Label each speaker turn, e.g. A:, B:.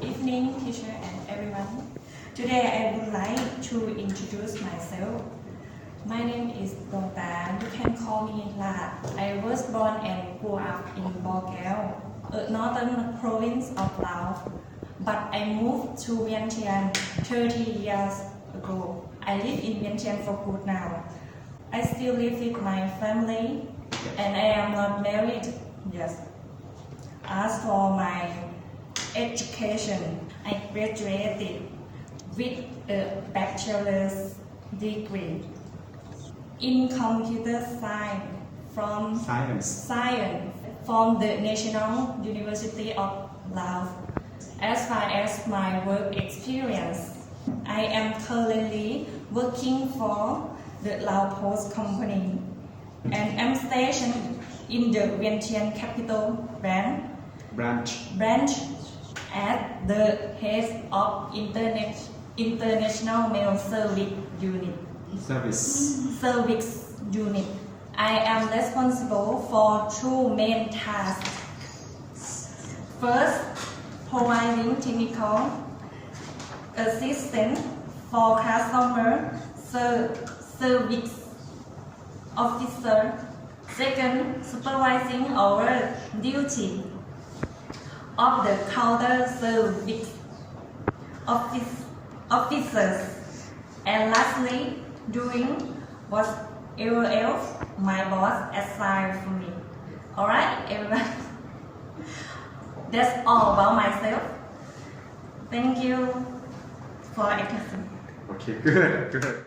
A: evening, teacher and everyone. Today I would like to introduce myself. My name is Dongta. You can call me La. I was born and grew up in Bogel, a northern province of Laos. But I moved to Vientiane 30 years ago. I live in Vientiane for good now. I still live with my family and I am not married. Yes. As for my education, I graduated with a bachelor's degree in computer science from the National University of Laos. As far as my work experience, I am currently working for the Lao Post Company and am stationed in the Vientiane Capital branch at the head of International Mail Service Unit. I am responsible for two main tasks. First, providing technical assistance for customer service officer. Second, supervising our duty of the counter service officers. And lastly, doing whatever else my boss assigned for me. Alright, everyone. That's all about myself. Thank you for listening.
B: Okay, good.